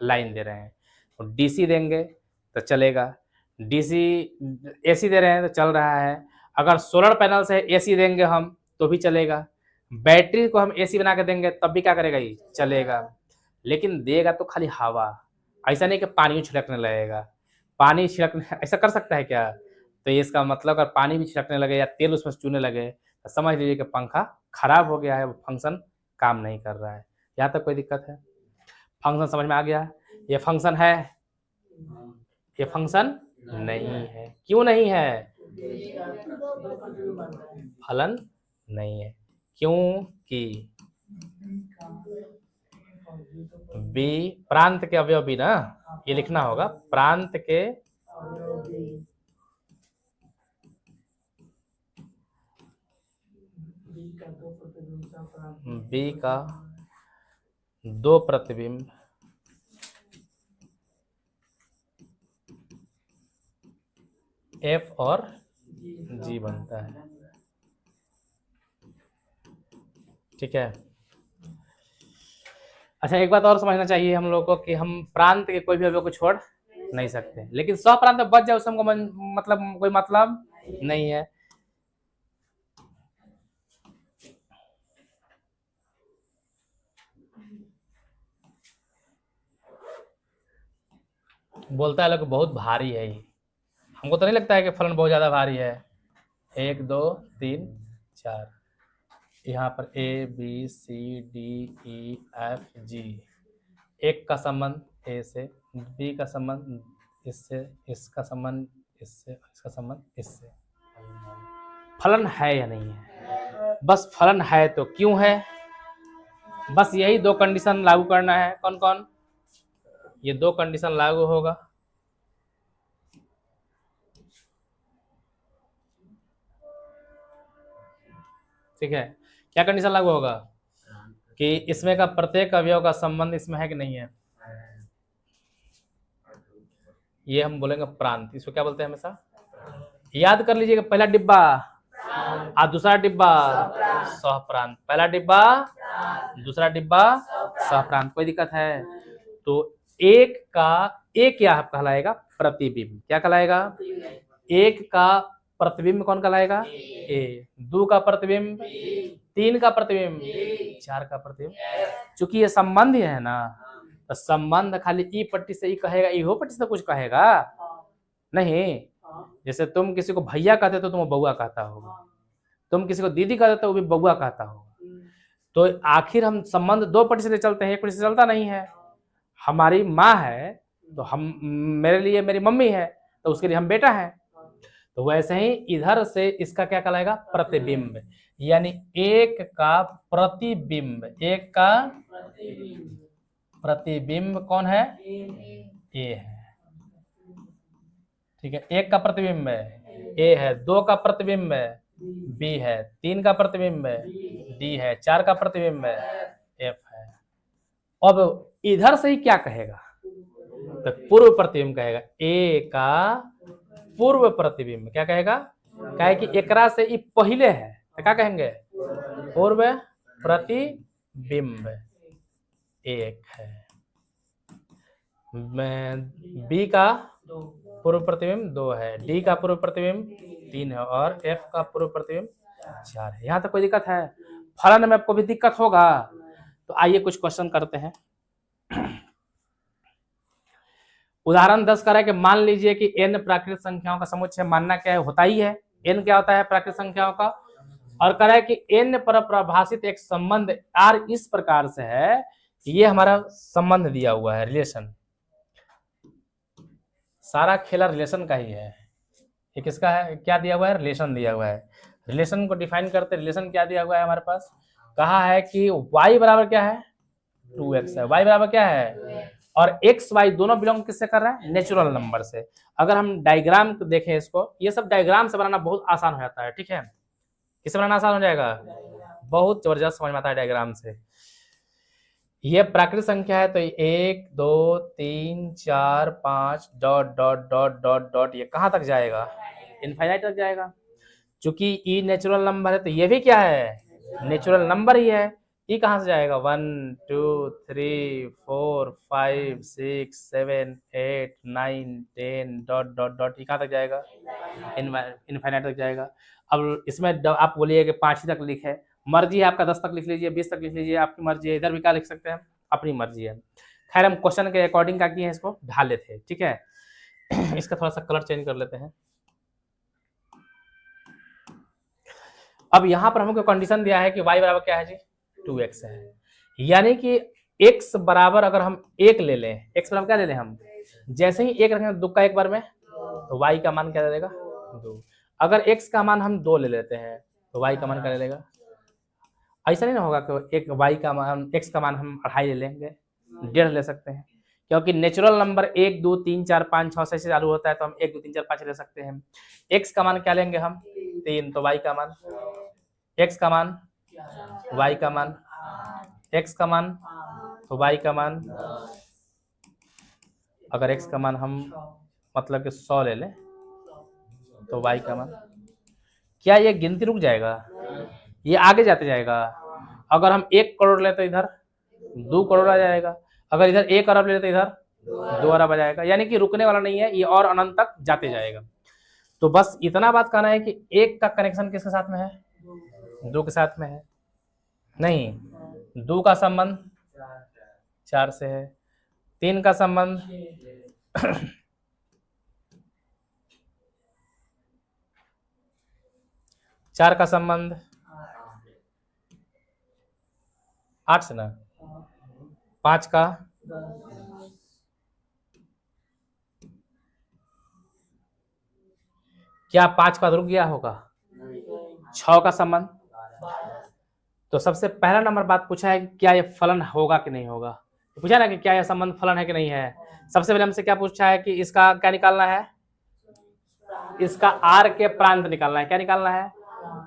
लाइन दे रहे हैं। और डीसी देंगे तो चलेगा, डीसी एसी दे रहे हैं तो चल रहा है। अगर सोलर पैनल से एसी देंगे हम तो भी चलेगा, बैटरी को हम एसी बना के देंगे तब भी क्या करेगा, ये चलेगा। लेकिन देगा तो खाली हवा, ऐसा नहीं कि पानी छिड़कने लगेगा। पानी छिड़कने ऐसा कर सकता है क्या? तो ये इसका मतलब अगर पानी भी छिड़कने लगे या तेल उसमें चूने लगे तो समझ लीजिए कि पंखा खराब हो गया है, वो फंक्शन काम नहीं कर रहा है। यहाँ तक कोई दिक्कत है? फंक्शन समझ में आ गया? ये फंक्शन है, ये फंक्शन नहीं है। क्यों नहीं है? फलन नहीं है, क्योंकि बी प्रांत के अवयव भी ना, ये लिखना होगा, प्रांत के बी का दो प्रतिबिंब एफ और जी बनता है। ठीक है। अच्छा, एक बात और समझना चाहिए हम लोग को कि हम प्रांत के कोई भी अवयव को छोड़ नहीं सकते, लेकिन स्वप्रांत बच जाए उससे हमको मतलब कोई मतलब नहीं है। बोलता है लोग बहुत भारी है ये, हमको तो नहीं लगता है कि फलन बहुत ज्यादा भारी है। 1 2 3 4, यहाँ पर A B C D E F G, एक का संबंध ए से, बी का संबंध इससे, इसका संबंध इससे, इसका संबंध इससे। फलन है या नहीं है? बस फलन है तो क्यों है? बस यही दो कंडीशन लागू करना है। कौन कौन? ये दो कंडीशन लागू होगा। ठीक है, क्या कंडीशन लागू होगा? कि इसमें का प्रत्येक अवयव का संबंध इसमें है कि नहीं है। ये हम बोलेंगे प्रांत, इसको क्या बोलते हैं हमेशा? याद कर लीजिएगा, पहला डिब्बा और दूसरा डिब्बा सहप्रांत, पहला डिब्बा दूसरा डिब्बा सहप्रांत। कोई दिक्कत है? तो एक का एक क्या कहलाएगा? प्रतिबिंब। क्या कहलाएगा? एक का प्रतिबिंब कौन कहलाएगा? ए। दो का प्रतिबिंब, तीन का प्रतिबिंब, चार का प्रतिबिंब। चूंकि ये संबंध ही है ना, तो संबंध खाली ई पट्टी से ई कहेगा, ई हो पट्टी से कुछ कहेगा नहीं। जैसे तुम किसी को भैया कहते तो तुम बउआ कहता होगा, तुम किसी को दीदी कहते तो वो भी बउआ कहता होगा। तो आखिर हम संबंध दो पट्टी से चलते हैं, एक पट्टी से चलता नहीं है। हमारी माँ है तो हम, मेरे लिए मेरी मम्मी है तो उसके लिए हम बेटा है। तो वैसे ही इधर से इसका क्या कहलाएगा? प्रतिबिंब। यानी एक का प्रतिबिंब, एक का प्रतिबिंब कौन है? ए है। ठीक है, एक का प्रतिबिंब ए है, दो का प्रतिबिंब बी है, तीन का प्रतिबिंब डी है, चार का प्रतिबिंब एफ है। अब इधर से ही क्या कहेगा? तो पूर्व प्रतिबिंब कहेगा। ए का पूर्व प्रतिबिंब क्या कहेगा? कहे कि एकरा से ई पहले है तो क्या कहेंगे? पूर्व प्रतिबिंब एक है। बी का पूर्व प्रतिबिंब 2 है, डी का पूर्व प्रतिबिंब 3 है और एफ का पूर्व प्रतिबिंब 4 है। यहाँ तक कोई दिक्कत है? फलन में आपको भी दिक्कत होगा। तो आइए कुछ क्वेश्चन करते हैं। उदाहरण 10 करें कि मान लीजिए कि n प्राकृतिक संख्याओं का समुच्चय, मानना क्या है? होता ही है। n क्या होता है? प्राकृतिक संख्याओं का। और कह रहा है कि n पर परिभाषित एक संबंध r इस प्रकार से है, ये हमारा संबंध दिया हुआ है, रिलेशन। सारा खेला रिलेशन का ही है। ये किसका है? क्या दिया हुआ है? रिलेशन दिया हुआ है। रिलेशन को डिफाइन करते, रिलेशन क्या दिया हुआ है हमारे पास? कहा है कि y बराबर क्या है? 2x है। y बराबर क्या है? और x y दोनों बिलोंग किससे कर रहा है? नेचुरल नंबर से। अगर हम डायग्राम को देखें इसको, ये सब डायग्राम से बनाना बहुत आसान हो जाता है। ठीक है, किससे बनाना आसान हो जाएगा? बहुत जबरदस्त समझ में आता है डायग्राम से। ये प्राकृतिक संख्या है तो 1 2 3 4 5 dot dot dot dot dot, ये कहाँ तक जाएगा? इनफाइनाइट तक जाएगा। चूंकि ई नेचुरल नंबर है तो ये भी क्या है? नेचुरल नंबर ही है। ई कहाँ से जाएगा 1 2 3 4 5 6 7 8 9 10 डॉट डॉट डॉट, ई कहाँ तक जाएगा इनफाइनाइट तक जाएगा। अब इसमें आप बोलिए कि 5 ही तक लिखे, मर्जी है आपका 10 तक लिख लीजिए, 20 तक लिख लीजिए, आपकी मर्जी है। इधर भी क्या लिख सकते हैं, अपनी मर्जी है। खैर हम क्वेश्चन के अकॉर्डिंग क्या किए हैं, इसको ढाले थे, ठीक है। इसका थोड़ा सा कलर चेंज कर लेते हैं। अब यहाँ पर हमको कंडीशन दिया है कि y बराबर क्या है जी 2x है, यानी कि x बराबर अगर हम 1 ले लें, x बराबर क्या ले लें हम, जैसे ही 1 रखेंगे 2 का एक बार में, तो y का मान क्या दे देगा 2। अगर x का मान हम 2 ले लेते हैं तो y का मान क्या ले लेगा। ऐसा नहीं ना होगा कि एक y का मान x का मान हम 2.5 ले लेंगे, 1.5 ले सकते हैं, क्योंकि नेचुरल नंबर 1 2 3 4 5 6 से चालू होता है, तो हम 1 2 3 4 5 ले सकते हैं। x का मान क्या लेंगे हम 3, तो y का मान, x का मान, y का मान, x का मान, तो y का मान, अगर x का मान हम मतलब कि 100 ले लें तो y का मान, क्या ये गिनती रुक जाएगा, ये आगे जाते जाएगा। अगर हम 1 करोड़ ले तो इधर 2 करोड़ आ जाएगा, अगर इधर 1 अरब ले तो इधर 2 अरब आ जाएगा, यानी कि रुकने वाला नहीं है, ये और अनंत तक जाते जाएगा। तो बस इतना बात कहना है कि 1 का कनेक्शन किसके साथ में है, 2 के साथ में है, नहीं 2 का संबंध 4 से है, 3 का संबंध 4 का संबंध 8 से ना, 5 का, क्या 5 का रुक गया होगा, 6 का संबंध। तो सबसे पहला नंबर बात पूछा है कि क्या ये फलन होगा कि नहीं होगा, तो पूछा ना कि क्या यह संबंध फलन है कि नहीं है। सबसे पहले हमसे क्या पूछा है कि इसका क्या निकालना है, इसका आर के प्रांत निकालना है। क्या निकालना है,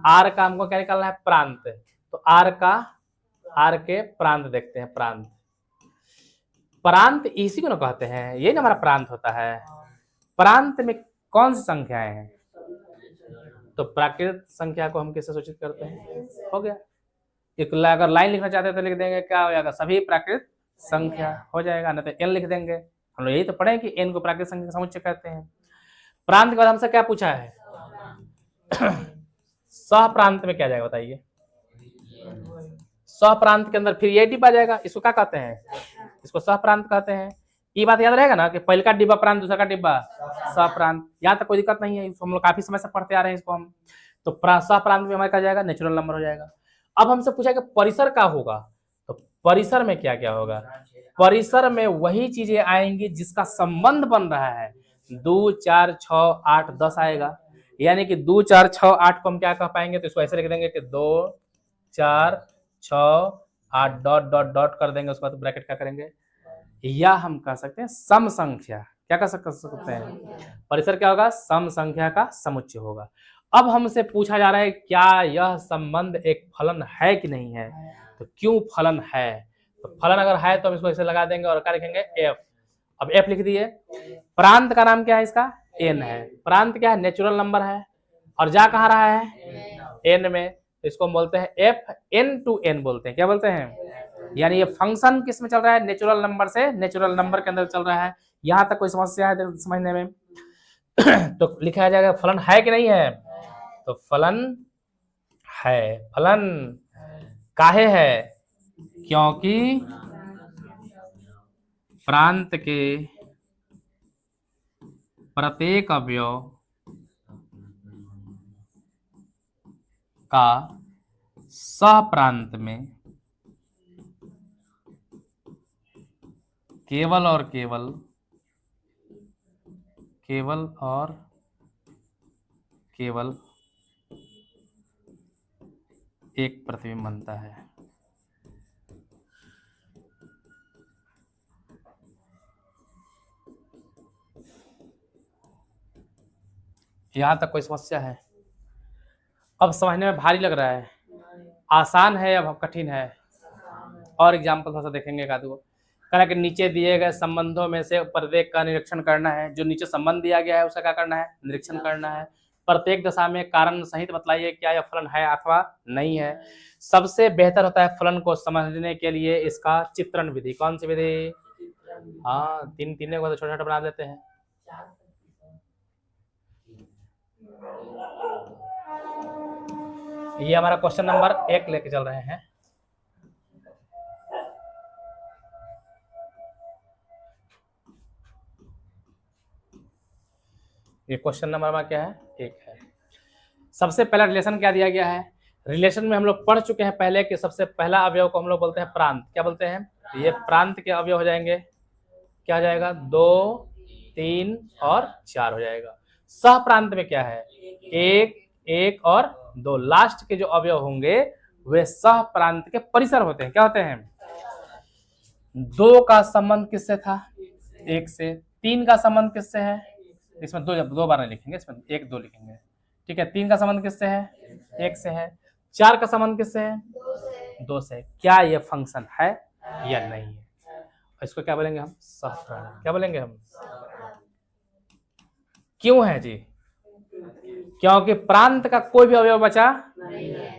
आर का हमको क्या निकालना है, प्रांत। तो आर के प्रांत देखते हैं, प्रांत, प्रांत इसी को ना कहते हैं, ये ना हमारा प्रांत होता है। प्रांत में कौन सी संख्याएं हैं, तो प्राकृत संख्या को हम किससे सूचित करते हैं, हो गया। एक अगर लाइन लिखना चाहते हैं तो लिख देंगे, क्या हो जाएगा, सभी प्राकृत संख्या हो जाएगा, नहीं तो एन लिख देंगे। हम लोग यही तो पढ़े कि एन को प्राकृत संख्या का समुच्चय कहते हैं। प्रांत के बाद हमसे क्या पूछा है, सह प्रांत में क्या जाएगा बताइए, सह प्रांत के अंदर फिर ये डिब्बा जाएगा, इसको क्या कहते हैं, इसको सह प्रांत कहते हैं। ये बात याद रहेगा ना कि पहले का डिब्बा प्रांत, दूसरा का डिब्बा सह प्रांत, यहाँ तक कोई दिक्कत नहीं है, हम लोग काफी समय से पढ़ते आ रहे हैं इसको हम। तो सह प्रांत में हमारा क्या जाएगा, नेचुरल नंबर हो जाएगा। अब हमसे पूछा कि परिसर का होगा, तो परिसर में क्या क्या होगा, परिसर में वही चीजें आएंगी जिसका संबंध बन रहा है, 2 4 6 8 10 आएगा, यानी कि 2 4 6 8 को हम क्या कह पाएंगे, तो इसको ऐसे लिख देंगे कि 2 4 6 8 डॉट डॉट डॉट कर देंगे, उसके बाद ब्रैकेट क्या करेंगे, या हम कह सकते हैं सम संख्या। क्या कह सकते हैं, परिसर क्या होगा, सम संख्या का समुच्चय होगा। अब हमसे पूछा जा रहा है क्या यह संबंध एक फलन है कि नहीं है, तो क्यों फलन है, तो फलन अगर है तो हम इसको ऐसे लगा देंगे और क्या लिखेंगे एफ। अब एफ लिख दिए। प्रांत का नाम क्या है, इसका एन है। प्रांत क्या है, नेचुरल नंबर है, और जा कहाँ रहा है, एन में, तो इसको हम बोलते हैं एफ एन टू एन बोलते हैं। क्या बोलते हैं, यानी ये फंक्शन किस में चल रहा है, नेचुरल नंबर से नेचुरल नंबर के अंदर चल रहा है। यहां तक कोई समस्या है समझने में तो लिखा जाएगा फलन है कि नहीं है, तो फलन है। फलन काहे है, क्योंकि प्रांत के प्रत्येक अवयव का सह प्रांत में केवल और केवल एक प्रतिबिंब बनता है। यहां तक कोई समस्या है, अब समझने में भारी लग रहा है, आसान है अब कठिन है, और एग्जाम्पल थोड़ा सा देखेंगे एक आधे को। कह कि नीचे दिए गए संबंधों में से प्रत्येक का निरीक्षण करना है। जो नीचे संबंध दिया गया है उसका क्या करना है, निरीक्षण करना है। प्रत्येक दशा में कारण सहित बतलाइए क्या यह फलन है अथवा नहीं है। सबसे बेहतर होता है फलन को समझने के लिए इसका चित्रण विधि। कौन सी विधि? हाँ, तीन तीन को तो छोटा छोटा बना देते हैं। ये हमारा क्वेश्चन नंबर 1 लेके चल रहे हैं। ये क्वेश्चन नंबर हमारा क्या है? 1 है। सबसे पहला रिलेशन क्या दिया गया है? रिलेशन में हम लोग पढ़ चुके हैं पहले कि सबसे पहला अवयव को हम लोग बोलते हैं प्रांत। क्या बोलते हैं? ये प्रांत के अवयव हो जाएंगे। क्या हो जाएगा? 2, 3 और 4 हो जाएगा। सह प्रांत में क्या है? 1, 1 और 2। लास्ट के जो अवयव होंगे वे सह प्रांत के परिसर होते हैं। क्या होते हैं? 2 का संबंध किससे था? 1 से। 3 का संबंध किससे है? इसमें दो बार नहीं लिखेंगे, इसमें 1, 2 लिखेंगे। ठीक है। 3 का संबंध किससे है? 1 से है। 4 का संबंध किससे है? 2 से। क्या ये फंक्शन है या नहीं है? इसको क्या बोलेंगे हम? सहप्रांत। क्या बोलेंगे हम? क्यों है जी? क्योंकि प्रांत का कोई भी अवयव बचा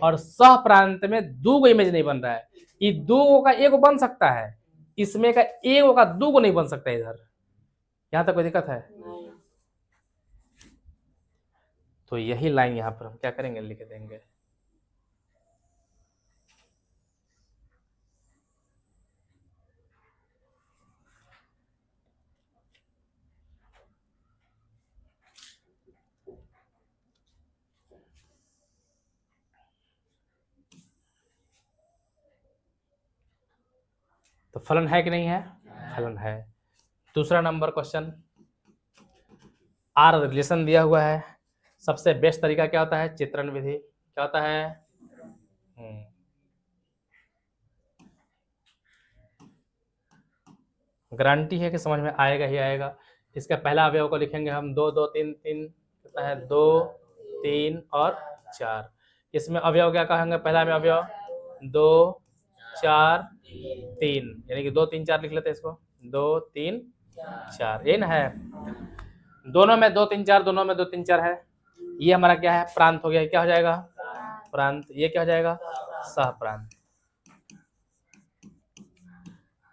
और सह प्रांत में दो को इमेज नहीं बन रहा है। ये दो का एक बन सकता है, इसमें का एक का दो को नहीं बन सकता। इधर यहां तक कोई दिक्कत है? तो यही लाइन यहां पर हम क्या करेंगे? लिख देंगे। तो फलन है कि नहीं है? फलन है। दूसरा नंबर क्वेश्चन, आर रिलेशन दिया हुआ है। सबसे बेस्ट तरीका क्या होता है? चित्रण विधि। क्या होता है? गारंटी है कि समझ में आएगा ही आएगा। इसका पहला अवयव को लिखेंगे हम 2, 2, 3, 3 कितना है? 2, 3 और 4। इसमें अवयव क्या कहेंगे? पहला में अवयव 2, 4, 3, यानी कि 2, 3, 4 लिख लेते हैं इसको। 2, 3, 4 ये ना है। दोनों में 2, 3, 4, दोनों में 2, 3, 4 है। ये हमारा क्या है? प्रांत हो गया। क्या हो जाएगा? प्रांत। ये क्या हो जाएगा? सह प्रांत।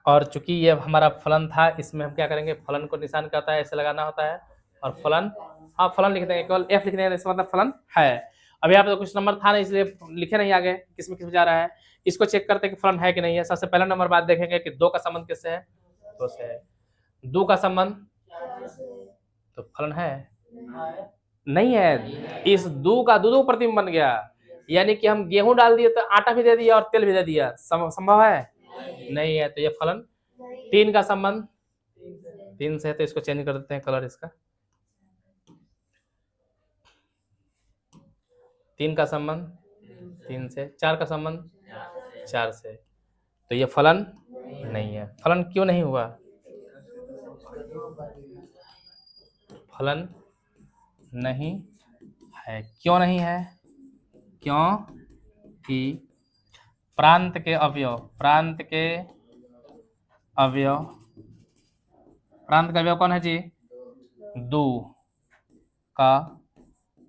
और चूंकि ये हमारा फलन था, इसमें हम क्या करेंगे? फलन को निशान करता है, ऐसे लगाना होता है। और फलन, हाँ फलन लिख देंगे, केवल एफ लिख देंगे, इसका मतलब फलन है। अभी आप तो कुछ नंबर था नहीं इसलिए लिखे नहीं आगे किसमें किस जा रहा है। इसको चेक करते हैं कि फलन है कि नहीं है। सबसे पहला नंबर बात देखेंगे कि 2 का संबंध किससे है? 2 से है। 2 का संबंध तो फलन है नहीं है। इस 2 का 2 प्रतिबिंब बन गया, यानी कि हम गेहूं डाल दिए तो आटा भी दे दिया और तेल भी दे दिया। संभव है? नहीं है। तो ये फलन। 3 का संबंध 3 से है, तो इसको चेंज कर देते हैं कलर इसका। 3 का संबंध 3 से। 4 का संबंध 4 से। तो ये फलन नहीं है। फलन क्यों नहीं हुआ? फलन नहीं है। क्यों नहीं है? क्योंकि प्रांत के अवयव प्रांत का अवयव कौन है जी? 2 का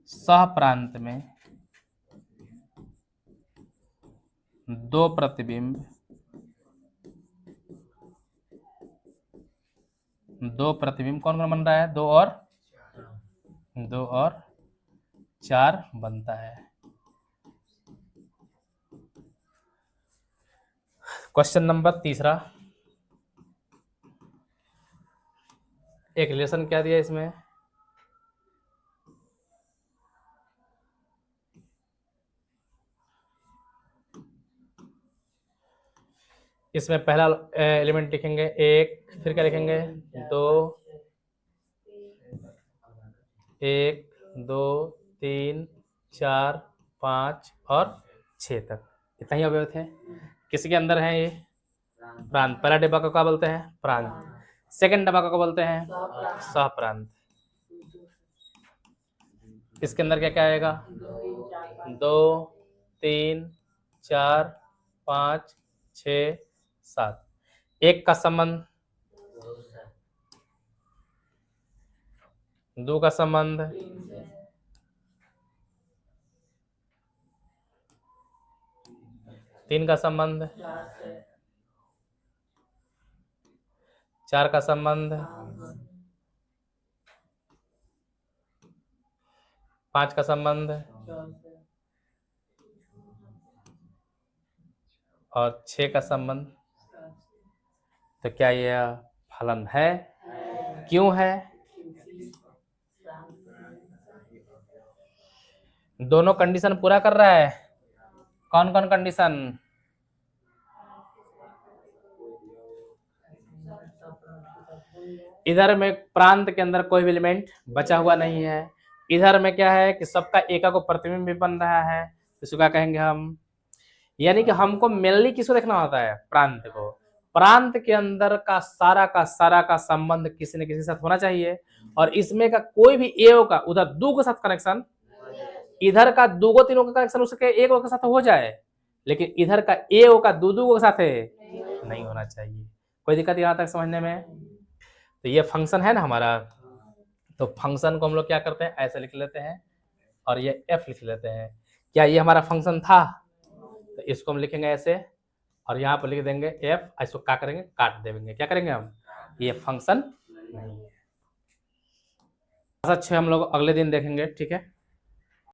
सह प्रांत में 2 प्रतिबिंब 2 प्रतिबिंब कौन कौन बन रहा है? 2 और 4 बनता है। क्वेश्चन नंबर तीसरा, एक रिलेशन क्या दिया इसमें? इसमें पहला एलिमेंट लिखेंगे 1, फिर क्या लिखेंगे? 2, 1, 2, 3, 4, 5 और 6 तक। इतना ही अवयव थे। किसके अंदर है ये? प्रांत। पहला डिब्बा को क्या बोलते हैं? प्रांत। सेकंड डिब्बा को बोलते हैं? सह प्रांत। इसके अंदर क्या क्या आएगा? 2, 3, 4, 5, 6, 7। 1 का संबंध 2 का संबंध 3 का संबंध, 4 का संबंध, 5 का संबंध और 6 का संबंध। तो क्या यह फलन है? क्यों है? दोनों कंडीशन पूरा कर रहा है। कौन कौन कंडीशन? इधर में प्रांत के अंदर कोई भी एलिमेंट बचा हुआ नहीं है। इधर में क्या है कि सबका एका को प्रतिबिंब भी बन रहा है। इसको क्या कहेंगे हम? यानी कि हमको मेनली किसको देखना होता है? प्रांत को। प्रांत के अंदर का सारा का संबंध किसी न किसी के साथ होना चाहिए और इसमें का कोई भी ए का उधर दो के साथ कनेक्शन, इधर का दो तीनों का कनेक्शन उसके एक के साथ हो जाए, लेकिन इधर का ए का दो के साथ नहीं होना चाहिए। कोई दिक्कत यहाँ तक समझने में? तो ये फंक्शन है ना हमारा, तो फंक्शन को हम लोग क्या करते हैं? ऐसे लिख लेते हैं और ये एफ लिख लेते हैं। क्या ये हमारा फंक्शन था? तो इसको हम लिखेंगे ऐसे और यहाँ पर लिख देंगे एफ। इसको क्या करेंगे? काट देंगे। क्या करेंगे हम? ये फंक्शन नहीं है। अच्छा हम लोग अगले दिन देखेंगे, ठीक है।